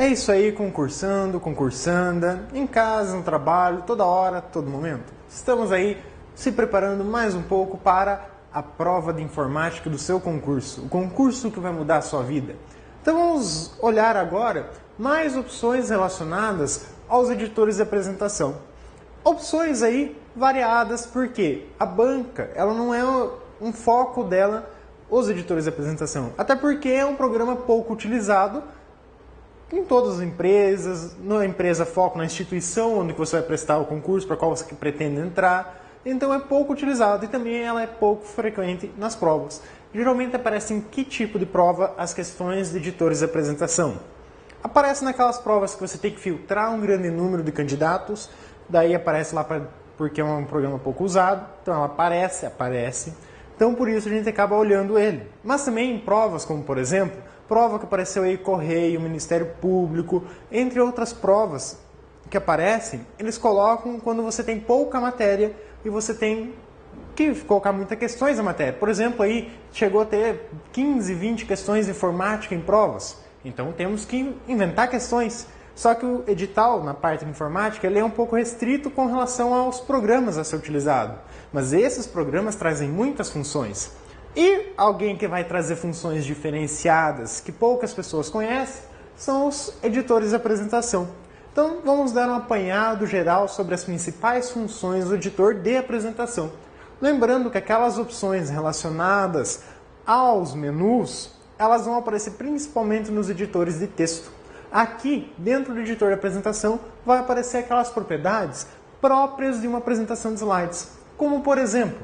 É isso aí, concursando, concursanda, em casa, no trabalho, toda hora, todo momento. Estamos aí se preparando mais um pouco para a prova de informática do seu concurso, o concurso que vai mudar a sua vida. Então vamos olhar agora mais opções relacionadas aos editores de apresentação. Opções aí variadas, porque a banca, ela não é um foco dela, os editores de apresentação. Até porque é um programa pouco utilizado em todas as empresas, na empresa foco, na instituição onde você vai prestar o concurso para qual você pretende entrar. Então é pouco utilizado e também ela é pouco frequente nas provas. Geralmente aparece em que tipo de prova as questões de editores de apresentação? Aparece naquelas provas que você tem que filtrar um grande número de candidatos, daí aparece lá porque é um programa pouco usado, então ela aparece. Então por isso a gente acaba olhando ele. Mas também em provas como, por exemplo, prova que apareceu aí Correio, Ministério Público, entre outras provas que aparecem, eles colocam quando você tem pouca matéria e você tem que colocar muitas questões na matéria. Por exemplo, aí chegou a ter 15, 20 questões de informática em provas. Então temos que inventar questões. Só que o edital, na parte de informática, ele é um pouco restrito com relação aos programas a ser utilizado. Mas esses programas trazem muitas funções. E alguém que vai trazer funções diferenciadas que poucas pessoas conhecem são os editores de apresentação. Então vamos dar um apanhado geral sobre as principais funções do editor de apresentação. Lembrando que aquelas opções relacionadas aos menus, elas vão aparecer principalmente nos editores de texto. Aqui, dentro do editor de apresentação, vai aparecer aquelas propriedades próprias de uma apresentação de slides. Como, por exemplo,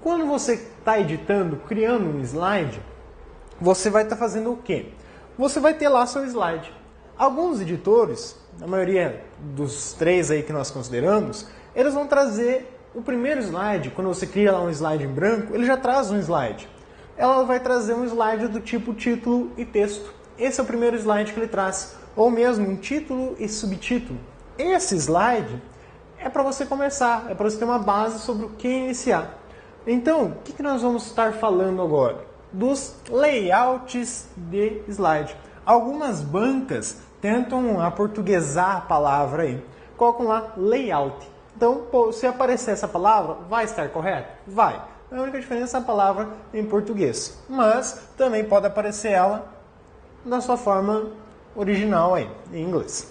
quando você está editando, criando um slide, você vai estar fazendo o quê? Você vai ter lá seu slide. Alguns editores, a maioria dos 3 aí que nós consideramos, eles vão trazer o primeiro slide. Quando você cria lá um slide em branco, ele já traz um slide. Ela vai trazer um slide do tipo título e texto. Esse é o primeiro slide que ele traz. Ou mesmo um título e subtítulo. Esse slide é para você começar, é para você ter uma base sobre o que iniciar. Então, o que nós vamos estar falando agora? Dos layouts de slide. Algumas bancas tentam aportuguesar a palavra aí. Colocam lá layout. Então, se aparecer essa palavra, vai estar correto? Vai. A única diferença é a palavra em português. Mas também pode aparecer ela da sua forma original aí, em inglês.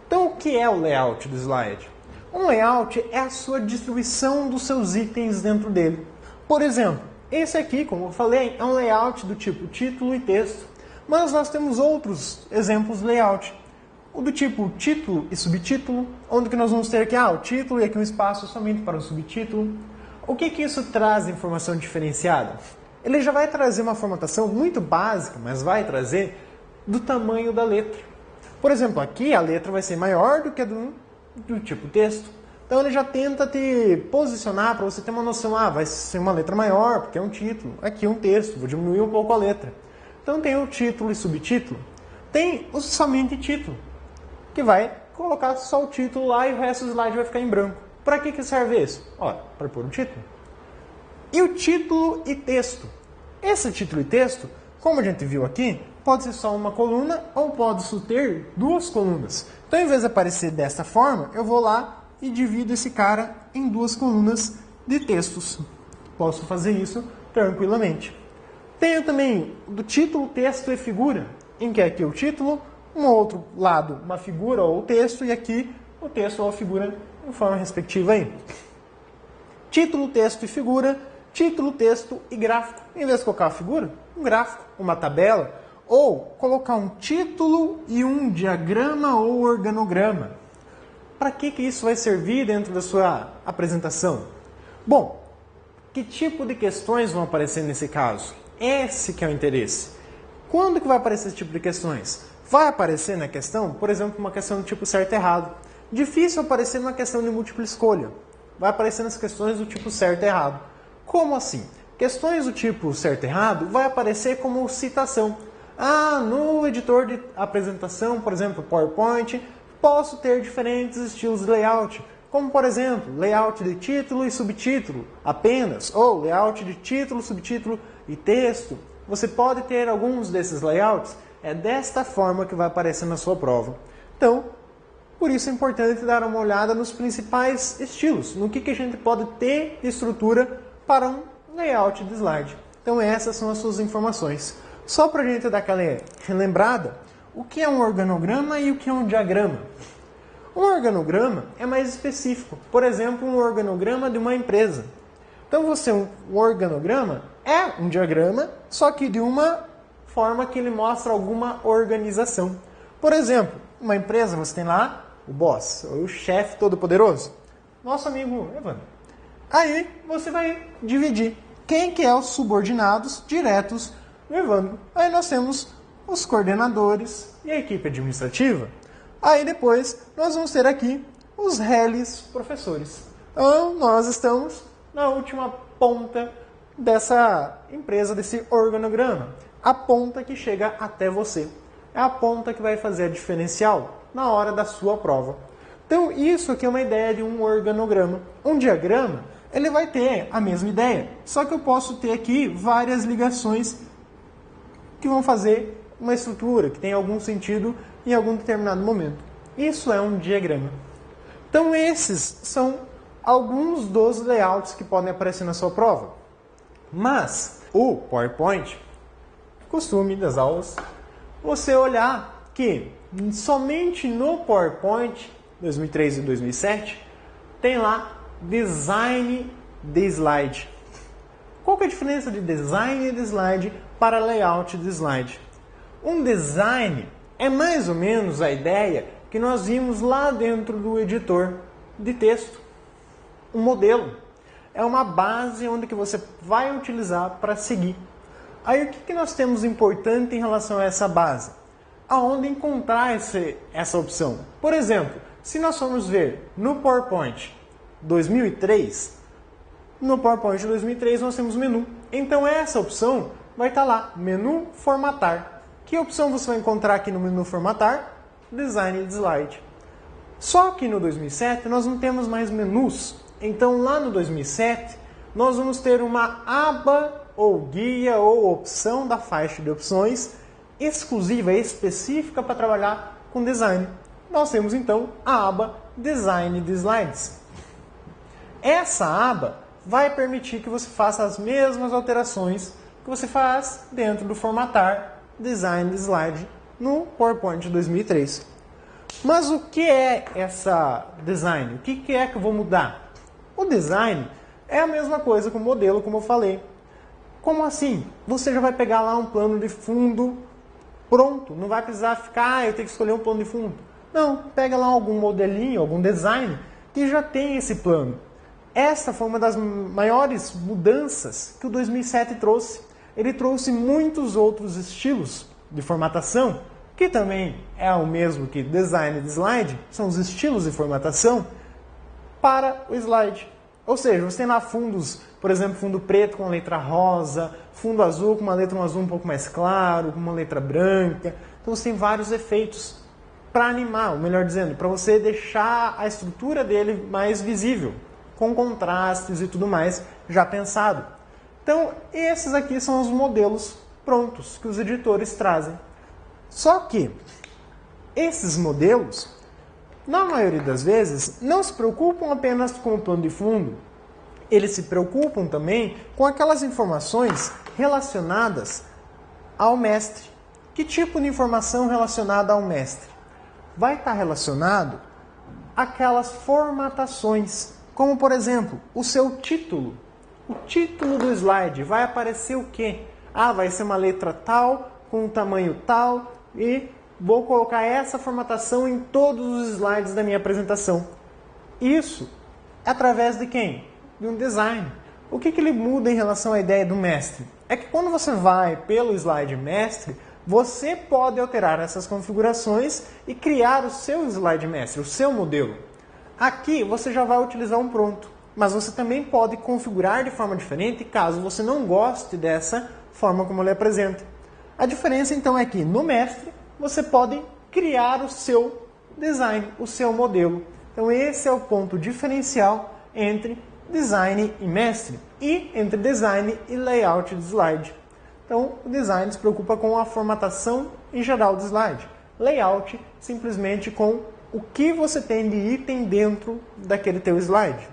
Então, o que é o layout do slide? Um layout é a sua distribuição dos seus itens dentro dele. Por exemplo, esse aqui, como eu falei, é um layout do tipo título e texto. Mas nós temos outros exemplos de layout. O do tipo título e subtítulo, onde que nós vamos ter aqui o título e aqui um espaço somente para o subtítulo. O que isso traz de informação diferenciada? Ele já vai trazer uma formatação muito básica, mas vai trazer do tamanho da letra. Por exemplo, aqui a letra vai ser maior do que a do tipo texto. Então ele já tenta te posicionar para você ter uma noção, vai ser uma letra maior, porque é um título. Aqui é um texto, vou diminuir um pouco a letra. Então tem o título e subtítulo. Tem o somente título, que vai colocar só o título lá e o resto do slide vai ficar em branco. Para que serve isso? Para pôr o título. E o título e texto. Esse título e texto, como a gente viu aqui, pode ser só uma coluna ou pode ter 2 colunas. Então, em vez de aparecer desta forma, eu vou lá e divido esse cara em 2 colunas de textos. Posso fazer isso tranquilamente. Tenho também do título, texto e figura, em que aqui o título, um outro lado uma figura ou texto e aqui o texto ou a figura em forma respectiva aí. Título, texto e figura, título, texto e gráfico. Em vez de colocar a figura, um gráfico, uma tabela, ou colocar um título e um diagrama ou organograma. Para que isso vai servir dentro da sua apresentação? Bom, que tipo de questões vão aparecer nesse caso? Esse que é o interesse. Quando que vai aparecer esse tipo de questões? Vai aparecer na questão, por exemplo, uma questão do tipo certo e errado. Difícil aparecer numa questão de múltipla escolha. Vai aparecer nas questões do tipo certo e errado. Como assim? Questões do tipo certo e errado vai aparecer como citação. No editor de apresentação, por exemplo, PowerPoint, posso ter diferentes estilos de layout. Como, por exemplo, layout de título e subtítulo apenas, ou layout de título, subtítulo e texto. Você pode ter alguns desses layouts É desta forma que vai aparecer na sua prova. Então, por isso é importante dar uma olhada nos principais estilos, no que a gente pode ter de estrutura para um layout de slide. Então essas são as suas informações. Só para a gente dar aquela relembrada, o que é um organograma e o que é um diagrama? Um organograma é mais específico. Por exemplo, um organograma de uma empresa. Então um organograma é um diagrama, só que de uma forma que ele mostra alguma organização. Por exemplo, uma empresa, você tem lá o boss, o chefe todo-poderoso, nosso amigo Evandro. Aí você vai dividir quem que é os subordinados diretos do Evandro. Aí nós temos os coordenadores e a equipe administrativa. Aí depois nós vamos ter aqui os reles professores. Então nós estamos na última ponta dessa empresa, desse organograma. A ponta que chega até você. É a ponta que vai fazer a diferencial na hora da sua prova. Então isso aqui é uma ideia de um organograma. Um diagrama, ele vai ter a mesma ideia, só que eu posso ter aqui várias ligações que vão fazer uma estrutura, que tem algum sentido em algum determinado momento. Isso é um diagrama. Então esses são alguns dos layouts que podem aparecer na sua prova. Mas o PowerPoint, costume das aulas, você olhar que somente no PowerPoint 2003 e 2007 tem lá design de slide. Qual que é a diferença de design de slide para layout de slide? Um design é mais ou menos a ideia que nós vimos lá dentro do editor de texto. Um modelo é uma base onde que você vai utilizar para seguir. Aí o que nós temos importante em relação a essa base? Aonde encontrar essa opção? Por exemplo, se nós formos ver no PowerPoint 2003, no PowerPoint 2003 nós temos menu. Então essa opção vai estar lá, menu formatar. Que opção você vai encontrar aqui no menu formatar? Design de slide. Só que no 2007 nós não temos mais menus. Então lá no 2007 nós vamos ter uma aba ou guia ou opção da faixa de opções exclusiva, específica para trabalhar com design. Nós temos então a aba Design de Slides. Essa aba vai permitir que você faça as mesmas alterações que você faz dentro do formatar Design de Slide no PowerPoint 2003. Mas o que é essa design? O que é que eu vou mudar? O design é a mesma coisa que o modelo, como eu falei. Como assim? Você já vai pegar lá um plano de fundo pronto, não vai precisar ficar, eu tenho que escolher um plano de fundo. Não, pega lá algum modelinho, algum design que já tem esse plano. Essa foi uma das maiores mudanças que o 2007 trouxe. Ele trouxe muitos outros estilos de formatação, que também é o mesmo que design de slide, são os estilos de formatação para o slide. Ou seja, você tem lá fundos, por exemplo, fundo preto com letra rosa, fundo azul com uma letra um azul um pouco mais claro, com uma letra branca. Então você tem vários efeitos para animar, ou melhor dizendo, para você deixar a estrutura dele mais visível, com contrastes e tudo mais já pensado. Então esses aqui são os modelos prontos que os editores trazem. Só que esses modelos, na maioria das vezes, não se preocupam apenas com o plano de fundo. Eles se preocupam também com aquelas informações relacionadas ao mestre. Que tipo de informação relacionada ao mestre? Vai estar relacionado àquelas formatações, como por exemplo, o seu título. O título do slide vai aparecer o quê? Ah, vai ser uma letra tal, com um tamanho tal, e vou colocar essa formatação em todos os slides da minha apresentação. Isso é através de quem? De um design. O que ele muda em relação à ideia do mestre? É que quando você vai pelo slide mestre, você pode alterar essas configurações e criar o seu slide mestre, o seu modelo. Aqui você já vai utilizar um pronto, mas você também pode configurar de forma diferente caso você não goste dessa forma como ele apresenta. A diferença então é que no mestre você pode criar o seu design, o seu modelo. Então esse é o ponto diferencial entre design e mestre e entre design e layout de slide. Então o design se preocupa com a formatação e geral do slide. Layout, simplesmente com o que você tem de item dentro daquele teu slide.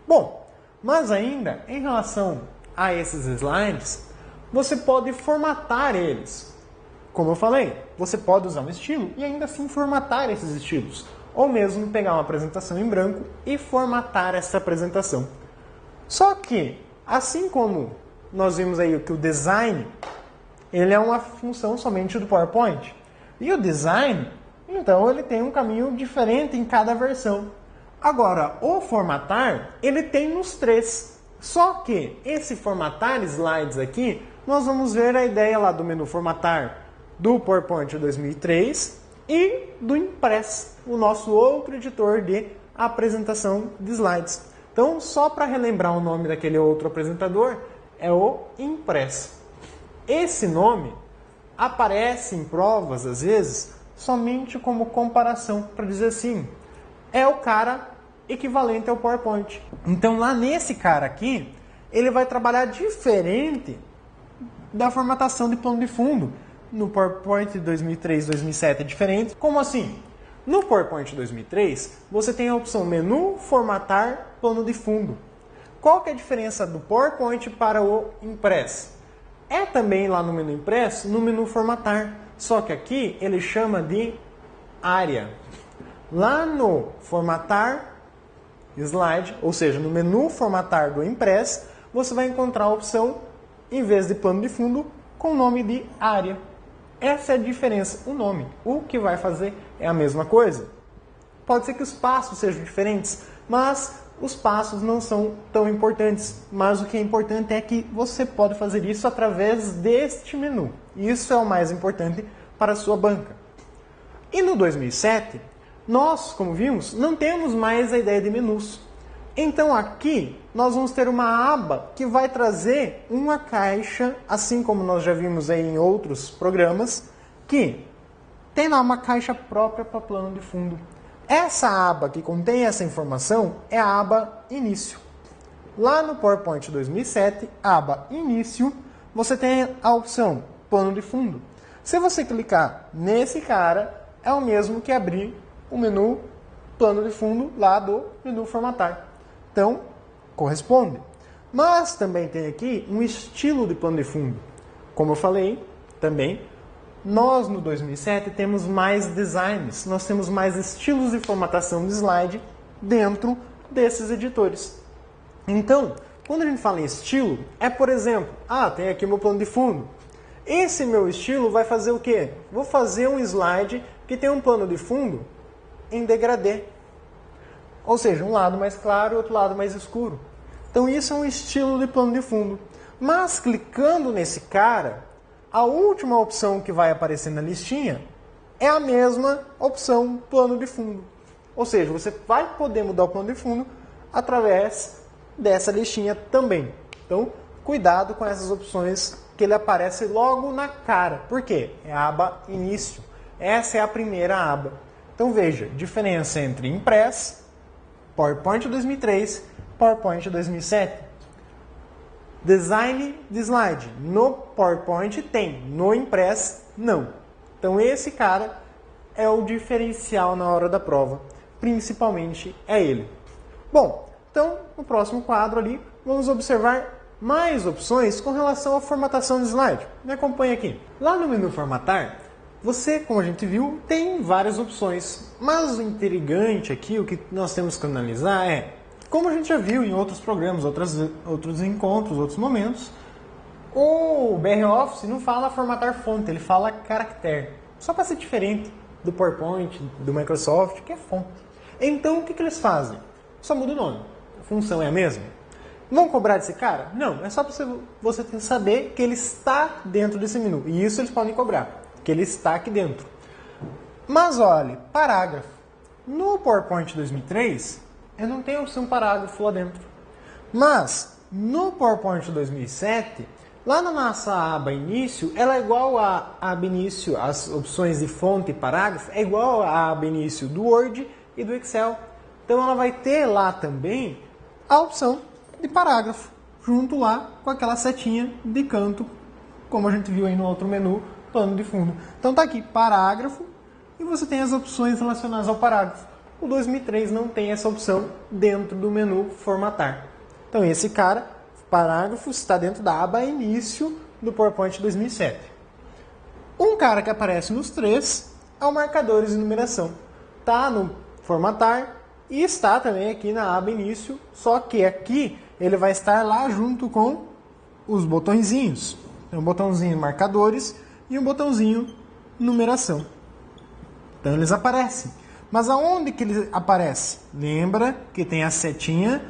Bom, mas ainda, em relação a esses slides, você pode formatar eles. Como eu falei, você pode usar um estilo e ainda assim formatar esses estilos. Ou mesmo pegar uma apresentação em branco e formatar essa apresentação. Só que, assim como nós vimos aí que o design, ele é uma função somente do PowerPoint. E o design, então, ele tem um caminho diferente em cada versão. Agora, o formatar, ele tem nos três. Só que esse formatar slides aqui, nós vamos ver a ideia lá do menu formatar do PowerPoint 2003 e do Impress, o nosso outro editor de apresentação de slides. Então, só para relembrar o nome daquele outro apresentador, é o Impress. Esse nome aparece em provas, às vezes, somente como comparação, para dizer assim, é o cara equivalente ao PowerPoint. Então, lá nesse cara aqui, ele vai trabalhar diferente da formatação de plano de fundo. No PowerPoint 2003, 2007 é diferente. Como assim? No PowerPoint 2003, você tem a opção menu, formatar, plano de fundo. Qual que é a diferença do PowerPoint para o Impress? É também lá no menu Impress, no menu formatar. Só que aqui ele chama de área. Lá no formatar slide, ou seja, no menu formatar do Impress, você vai encontrar a opção, em vez de plano de fundo, com o nome de área. Essa é a diferença, o nome. O que vai fazer é a mesma coisa. Pode ser que os passos sejam diferentes, mas os passos não são tão importantes. Mas o que é importante é que você pode fazer isso através deste menu. Isso é o mais importante para a sua banca. E no 2007, nós, como vimos, não temos mais a ideia de menus. Então aqui nós vamos ter uma aba que vai trazer uma caixa, assim como nós já vimos aí em outros programas, que tem lá uma caixa própria para plano de fundo. Essa aba que contém essa informação é a aba Início. Lá no PowerPoint 2007, aba Início, você tem a opção Plano de Fundo. Se você clicar nesse cara, é o mesmo que abrir o menu Plano de Fundo lá do menu Formatar. Então, corresponde. Mas também tem aqui um estilo de plano de fundo. Como eu falei, também, nós no 2007 temos mais designs, nós temos mais estilos de formatação de slide dentro desses editores. Então, quando a gente fala em estilo, é por exemplo, tem aqui o meu plano de fundo. Esse meu estilo vai fazer o quê? Vou fazer um slide que tem um plano de fundo em degradê. Ou seja, um lado mais claro e outro lado mais escuro. Então isso é um estilo de plano de fundo. Mas clicando nesse cara, a última opção que vai aparecer na listinha é a mesma opção plano de fundo. Ou seja, você vai poder mudar o plano de fundo através dessa listinha também. Então, cuidado com essas opções que ele aparece logo na cara. Por quê? É a aba Início. Essa é a primeira aba. Então veja, diferença entre Impress, PowerPoint 2003, PowerPoint 2007. Design de slide. No PowerPoint tem, no Impress não. Então esse cara é o diferencial na hora da prova. Principalmente é ele. Bom, então no próximo quadro ali vamos observar mais opções com relação à formatação de slide. Me acompanhe aqui. Lá no menu Formatar, você, como a gente viu, tem várias opções. Mas o intrigante aqui, o que nós temos que analisar é, como a gente já viu em outros programas, outros encontros, outros momentos, o BROffice não fala formatar fonte, ele fala caractere. Só para ser diferente do PowerPoint, do Microsoft, que é fonte. Então, o que eles fazem? Só muda o nome. A função é a mesma. Vão cobrar desse cara? Não, é só para você saber que ele está dentro desse menu. E isso eles podem cobrar, que ele está aqui dentro. Mas olhe, parágrafo. No PowerPoint 2003, eu não tenho a opção parágrafo lá dentro. Mas no PowerPoint 2007, lá na nossa aba Início, ela é igual à aba Início, as opções de fonte e parágrafo, é igual à aba Início do Word e do Excel. Então ela vai ter lá também a opção de parágrafo, junto lá com aquela setinha de canto, como a gente viu aí no outro menu pano de fundo. Então tá aqui, parágrafo, e você tem as opções relacionadas ao parágrafo. O 2003 não tem essa opção dentro do menu formatar. Então esse cara, parágrafo, está dentro da aba início do PowerPoint 2007. Um cara que aparece nos três é o marcadores e numeração. Está no formatar e está também aqui na aba início, só que aqui ele vai estar lá junto com os botõezinhos. Tem um botãozinho marcadores e um botãozinho numeração. Então eles aparecem. Mas aonde que ele aparece? Lembra que tem a setinha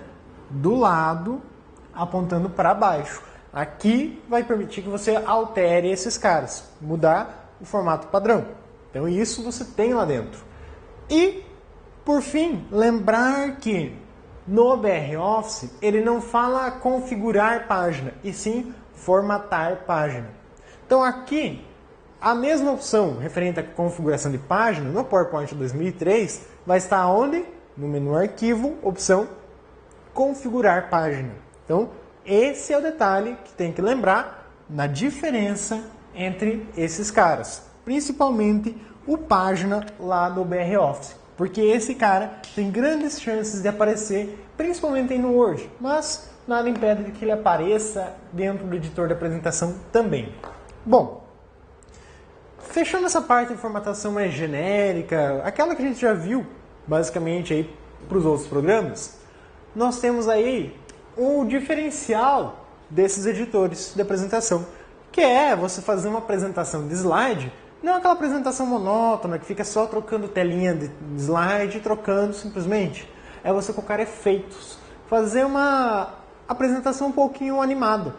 do lado apontando para baixo. Aqui vai permitir que você altere esses caras, mudar o formato padrão. Então isso você tem lá dentro. E, por fim, lembrar que no BR Office ele não fala configurar página, e sim formatar página. Então aqui, a mesma opção referente à configuração de página no PowerPoint 2003 vai estar onde? No menu arquivo, opção configurar página. Então, esse é o detalhe que tem que lembrar na diferença entre esses caras. Principalmente o página lá no BR Office. Porque esse cara tem grandes chances de aparecer, principalmente aí no Word. Mas nada impede de que ele apareça dentro do editor de apresentação também. Bom, fechando essa parte de formatação mais genérica, aquela que a gente já viu basicamente aí para os outros programas, nós temos aí o diferencial desses editores de apresentação, que é você fazer uma apresentação de slide, não aquela apresentação monótona que fica só trocando telinha de slide e trocando simplesmente. É você colocar efeitos, fazer uma apresentação um pouquinho animada.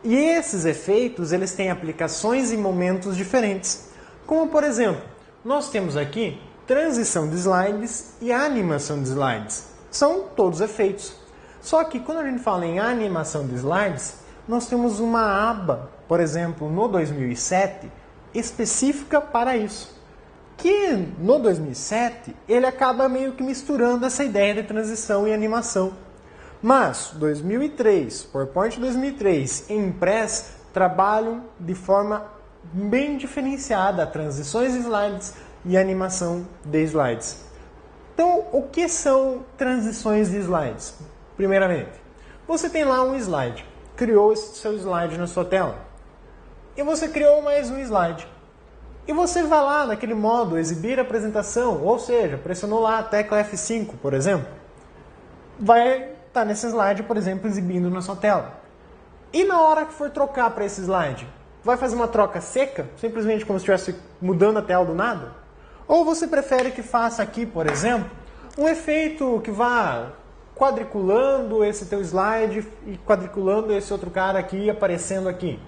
E esses efeitos, eles têm aplicações em momentos diferentes. Como, por exemplo, nós temos aqui transição de slides e animação de slides. São todos efeitos. Só que quando a gente fala em animação de slides, nós temos uma aba, por exemplo, no 2007, específica para isso. Que no 2007, ele acaba meio que misturando essa ideia de transição e animação. Mas 2003, PowerPoint 2003 e Impress trabalham de forma bem diferenciada, transições de slides e animação de slides. Então, o que são transições de slides? Primeiramente, você tem lá um slide, criou esse seu slide na sua tela, e você criou mais um slide. E você vai lá naquele modo exibir apresentação, ou seja, pressionou lá a tecla F5, por exemplo, vai estar nesse slide, por exemplo, exibindo na sua tela. E na hora que for trocar para esse slide, vai fazer uma troca seca, simplesmente como se estivesse mudando a tela do nada? Ou você prefere que faça aqui, por exemplo, um efeito que vá quadriculando esse teu slide e quadriculando esse outro cara aqui aparecendo aqui?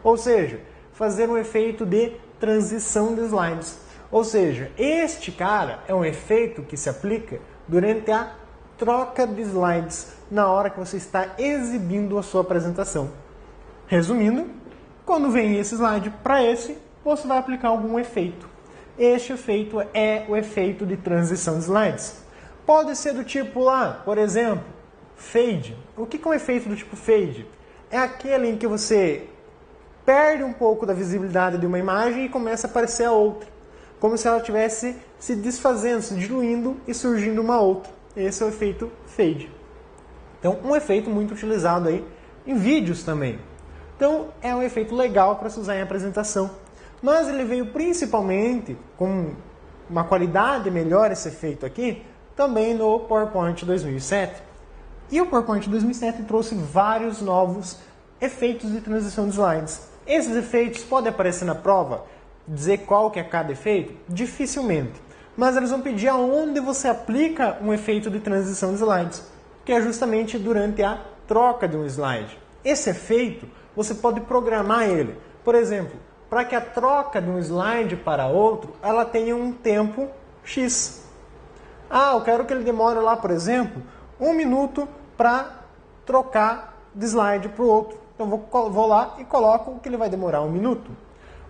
Ou seja, fazer um efeito de transição de slides. Ou seja, este cara é um efeito que se aplica durante a troca de slides na hora que você está exibindo a sua apresentação. Resumindo, quando vem esse slide para esse, você vai aplicar algum efeito. Este efeito é o efeito de transição de slides. Pode ser do tipo lá, por exemplo, fade. O que é um efeito do tipo fade? É aquele em que você perde um pouco da visibilidade de uma imagem e começa a aparecer a outra. Como se ela estivesse se desfazendo, se diluindo e surgindo uma outra. Esse é o efeito fade. Então, um efeito muito utilizado aí em vídeos também. Então, é um efeito legal para se usar em apresentação. Mas ele veio principalmente com uma qualidade melhor, esse efeito aqui, também no PowerPoint 2007. E o PowerPoint 2007 trouxe vários novos efeitos de transição de slides. Esses efeitos podem aparecer na prova, dizer qual que é cada efeito? Dificilmente. Mas eles vão pedir aonde você aplica um efeito de transição de slides, que é justamente durante a troca de um slide. Esse efeito, você pode programar ele. Por exemplo, para que a troca de um slide para outro, ela tenha um tempo X. Ah, eu quero que ele demore lá, por exemplo, 1 minuto para trocar de slide para o outro. Então vou lá e coloco que ele vai demorar 1 minuto.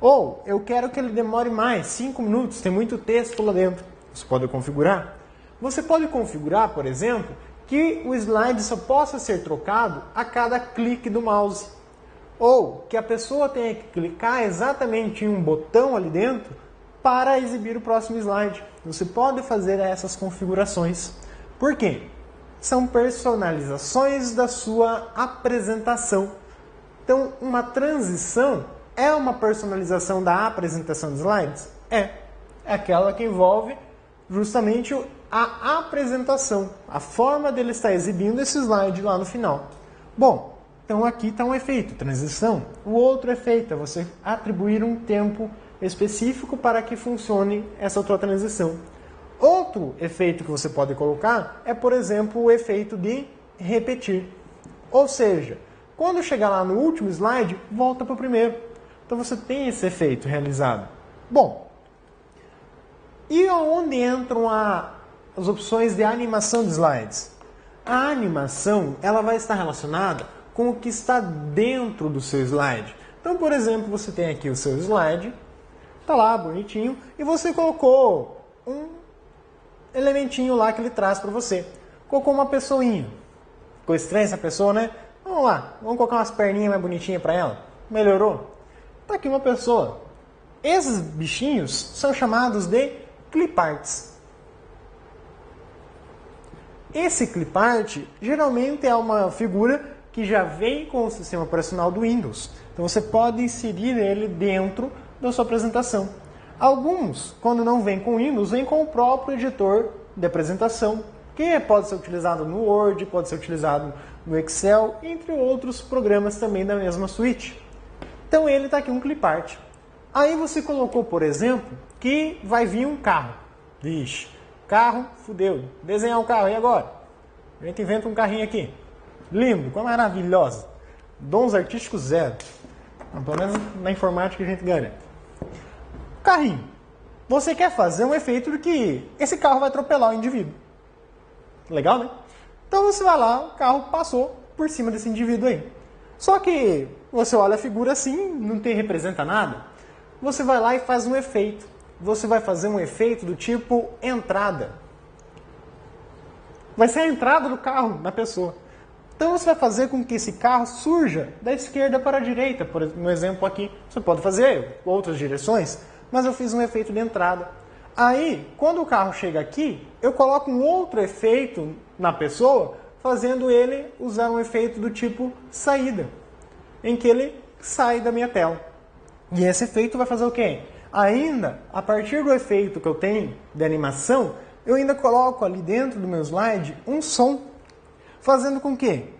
Ou eu quero que ele demore mais, 5 minutos, tem muito texto lá dentro. Você pode configurar. Você pode configurar, por exemplo, que o slide só possa ser trocado a cada clique do mouse. ou que a pessoa tenha que clicar exatamente em um botão ali dentro para exibir o próximo slide. Você pode fazer essas configurações. Por quê? São personalizações da sua apresentação. Então, uma transição é uma personalização da apresentação de slides? É aquela que envolve justamente a apresentação, a forma dele estar exibindo esse slide lá no final. Bom, então aqui está um efeito, transição. O outro efeito é você atribuir um tempo específico para que funcione essa tua transição. Outro efeito que você pode colocar é, por exemplo, o efeito de repetir. Ou seja, quando chegar lá no último slide, volta para o primeiro. Então você tem esse efeito realizado. Bom, e onde entram as opções de animação de slides? A animação ela vai estar relacionada com o que está dentro do seu slide. Então, por exemplo, você tem aqui o seu slide, está lá bonitinho, e você colocou um elementinho lá que ele traz para você. Colocou uma pessoinha. Ficou estranha essa pessoa, né? Vamos lá, vamos colocar umas perninhas mais bonitinhas para ela. Melhorou? Está aqui uma pessoa. Esses bichinhos são chamados de cliparts. Esse clipart geralmente é uma figura que já vem com o sistema operacional do Windows. Então você pode inserir ele dentro da sua apresentação. Alguns, quando não vem com Windows, vem com o próprio editor de apresentação, que pode ser utilizado no Word, pode ser utilizado no Excel, entre outros programas também da mesma suíte. Então ele está aqui um clipart. Aí você colocou, por exemplo, que vai vir um carro. Vixe, carro, fudeu. Desenhar um carro, e agora? A gente inventa um carrinho aqui. Lindo, como maravilhosa. Dons artísticos zero. Pelo menos na informática a gente garante. Carrinho. Você quer fazer um efeito de que esse carro vai atropelar o indivíduo. Legal, né? Então você vai lá, o carro passou por cima desse indivíduo aí. Só que você olha a figura assim, não representa nada. Você vai lá e faz um efeito. Você vai fazer um efeito do tipo entrada. Vai ser a entrada do carro na pessoa. Então você vai fazer com que esse carro surja da esquerda para a direita. Por exemplo, no exemplo aqui, você pode fazer outras direções, mas eu fiz um efeito de entrada. Aí, quando o carro chega aqui, eu coloco um outro efeito na pessoa, fazendo ele usar um efeito do tipo saída, em que ele sai da minha tela. E esse efeito vai fazer o quê? Ainda, a partir do efeito que eu tenho de animação, eu ainda coloco ali dentro do meu slide um som, fazendo com que,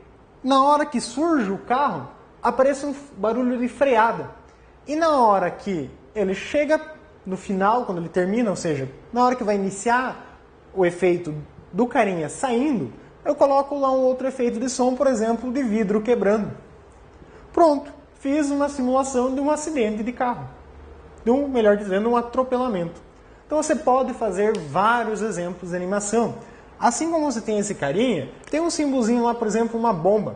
na hora que surge o carro, apareça um barulho de freada. E na hora que ele chega no final, quando ele termina, ou seja, na hora que vai iniciar o efeito do carinha saindo, eu coloco lá um outro efeito de som, por exemplo, de vidro quebrando. Pronto, fiz uma simulação de um acidente de carro. Melhor dizendo, um atropelamento. Então você pode fazer vários exemplos de animação. Assim como você tem esse carinha, tem um símbolozinho lá, por exemplo, uma bomba.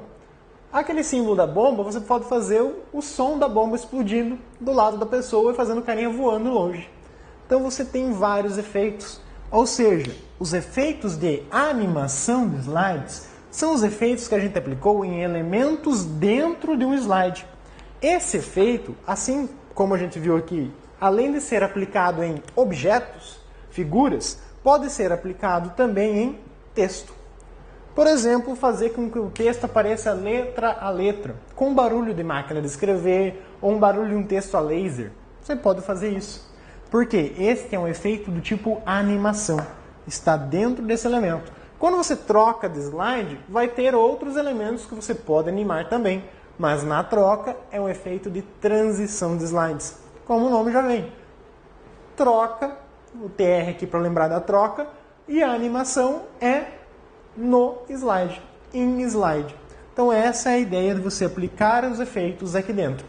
Aquele símbolo da bomba, você pode fazer o som da bomba explodindo do lado da pessoa e fazendo o carinha voando longe. Então você tem vários efeitos. Ou seja, os efeitos de animação de slides são os efeitos que a gente aplicou em elementos dentro de um slide. Esse efeito, assim como a gente viu aqui, além de ser aplicado em objetos, figuras, pode ser aplicado também em texto. Por exemplo, fazer com que o texto apareça letra a letra, com barulho de máquina de escrever ou um barulho de um texto a laser. Você pode fazer isso. Porque este é um efeito do tipo animação. Está dentro desse elemento. Quando você troca de slide, vai ter outros elementos que você pode animar também. Mas na troca é um efeito de transição de slides. Como o nome já vem. Troca, o TR aqui para lembrar da troca, e a animação é no slide, em slide. Então essa é a ideia de você aplicar os efeitos aqui dentro.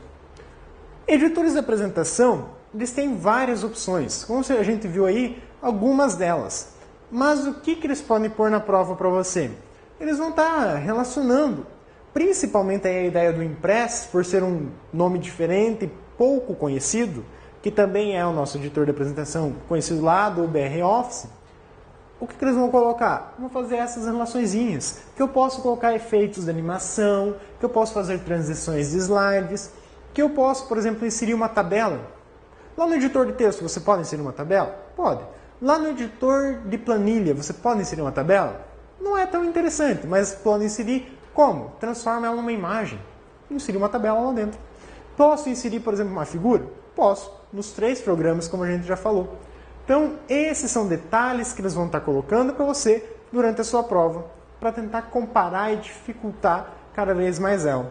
Editores de apresentação, eles têm várias opções. Como a gente viu aí, algumas delas. Mas o que eles podem pôr na prova para você? Eles vão estar relacionando, principalmente a ideia do Impress, por ser um nome diferente, pouco conhecido, que também é o nosso editor de apresentação conhecido lá do BR Office. o que eles vão colocar? Vão fazer essas relaçõezinhas, que eu posso colocar efeitos de animação, que eu posso fazer transições de slides, que eu posso, por exemplo, inserir uma tabela. Lá no editor de texto você pode inserir uma tabela? Pode. Lá no editor de planilha você pode inserir uma tabela? Não é tão interessante, mas pode inserir como? Transforma ela numa imagem. Inserir uma tabela lá dentro. Posso inserir, por exemplo, uma figura? Posso. Nos 3 programas, como a gente já falou. Então, esses são detalhes que eles vão estar colocando para você durante a sua prova, para tentar comparar e dificultar cada vez mais ela.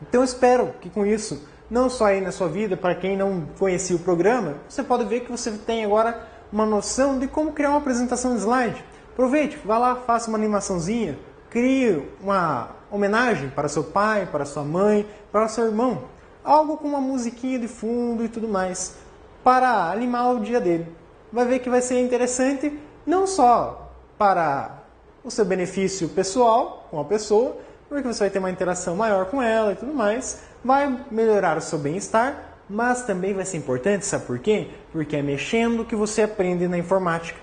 Então, espero que com isso, não só aí na sua vida, para quem não conhecia o programa, você pode ver que você tem agora uma noção de como criar uma apresentação de slide. Aproveite, vá lá, faça uma animaçãozinha, crie uma homenagem para seu pai, para sua mãe, para seu irmão. Algo com uma musiquinha de fundo e tudo mais, para animar o dia dele. Vai ver que vai ser interessante, não só para o seu benefício pessoal com a pessoa, porque você vai ter uma interação maior com ela e tudo mais, vai melhorar o seu bem-estar, mas também vai ser importante, sabe por quê? Porque é mexendo que você aprende na informática.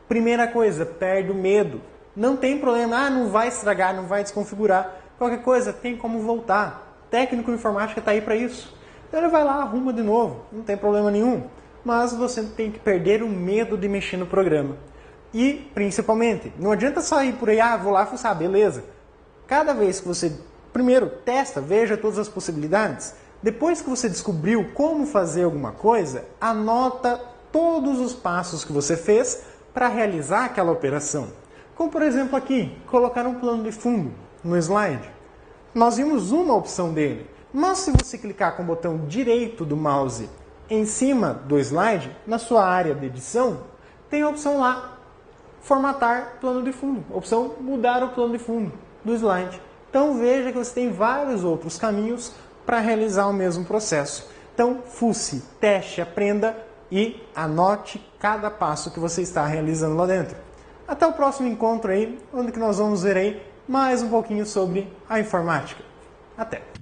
Primeira coisa, perde o medo. Não tem problema, não vai estragar, não vai desconfigurar. Qualquer coisa, tem como voltar. Técnico de informática está aí para isso. Então ele vai lá, arruma de novo, não tem problema nenhum. Mas você tem que perder o medo de mexer no programa. E, principalmente, não adianta só ir por aí, vou lá fuçar, beleza. Cada vez que você, primeiro, testa, veja todas as possibilidades. Depois que você descobriu como fazer alguma coisa, anota todos os passos que você fez para realizar aquela operação. Como, por exemplo, aqui, colocar um plano de fundo no slide. Nós vimos uma opção dele, mas se você clicar com o botão direito do mouse em cima do slide, na sua área de edição, tem a opção lá, formatar plano de fundo, a opção mudar o plano de fundo do slide. Então veja que você tem vários outros caminhos para realizar o mesmo processo. Então fuce, teste, aprenda e anote cada passo que você está realizando lá dentro. Até o próximo encontro aí, onde que nós vamos ver aí mais um pouquinho sobre a informática. Até!